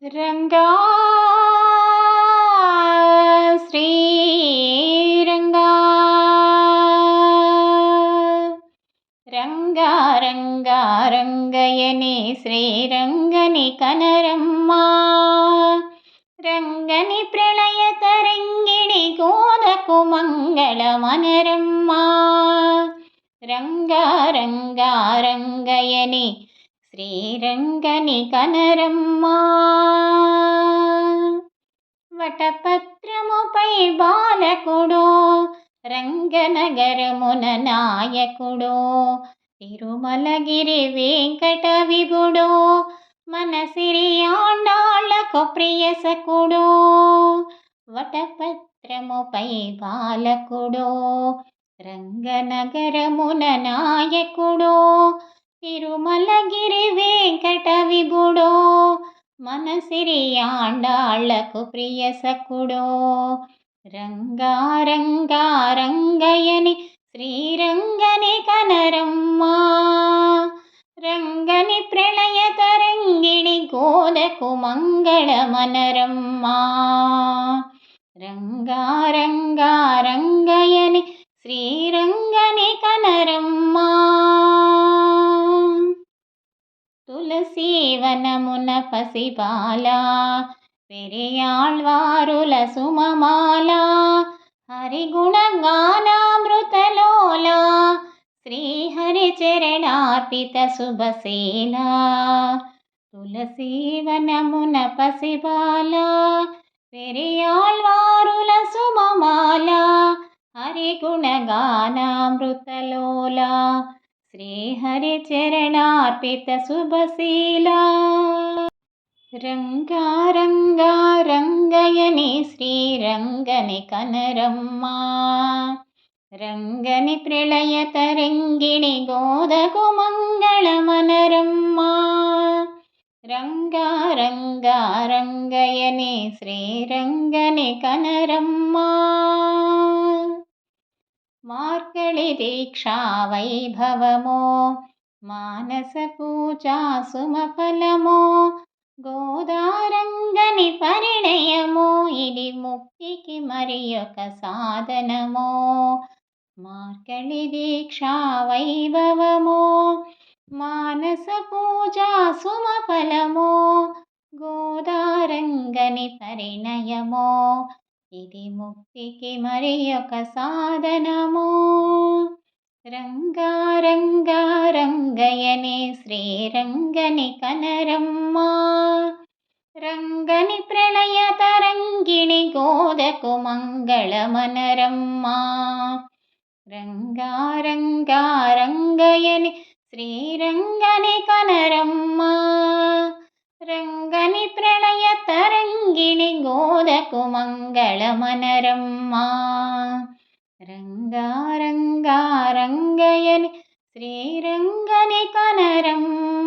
రంగా శ్రీరంగా రంగా రంగా రంగయని శ్రీరంగని కనరమ్మా రంగని ప్రళయ తరంగిణి గోదకు మంగళమనరమ్మా రంగా రంగా రంగయని శ్రీరంగని కనరమ్మా వటపత్రముపై బాలకుడో రంగనగరమున నాయకుడో తిరుమలగిరి వెంకట విభుడో మన సిరియాండాళ్లకు ప్రియసకుడో వటపత్రముపై బాలకుడో రంగనగరమున నాయకుడో తిరుమలగిరి వెంకట విభుడో మన సిరియాండాళ్లకు ప్రియసకుడో రంగా రంగా రంగయని శ్రీరంగని కనరమ్మా రంగని ప్రళయ తరంగిణి గోదకు మంగళమనరమ్మా రంగా రంగా రంగయని శ్రీరంగని కనరమ్మా తులసీవనమున పసిబాల పెరియాళ్వారుల సుమమాల హరిగుణగానామృతలోల శ్రీహరి చరణార్పిత శుభశీల తులసీవనమున పసిబాల పెరియాళ్వారుల సుమమాల హరిగుణగానామృతలోల శ్రీహరి చరణార్పిత శుభశీలా రంగా రంగా రంగయని శ్రీరంగని కనరమ్మా రంగని ప్రళయ తరంగిణి గోదకు మంగళమనరమ్మా రంగా రంగా రంగయని శ్రీరంగని కనరమ్మా మార్గళి దీక్షా వైభవమో మానస పూజా సుమఫలమో గోదారంగని పరిణయమో ఇది ముక్తికి మరి ఒక సాధనమో మార్గళి దీక్షా వైభవమో మానస పూజా సుమఫలమో గోదారంగని పరిణయమో ఇది ముక్తికి మరి ఒక సాధనము రంగా రంగా రంగయని శ్రీరంగని కనరమ్మా రంగని ప్రళయ తరంగిణి గోదకు మంగళమనరమ్మా రంగా రంగా రంగయని శ్రీరంగని కనరమ్మా రంగని ప్రళయ తరంగిణి గోదకు మంగళమనరమ్మా రంగా రంగా రంగయని శ్రీరంగని కనరమ్మా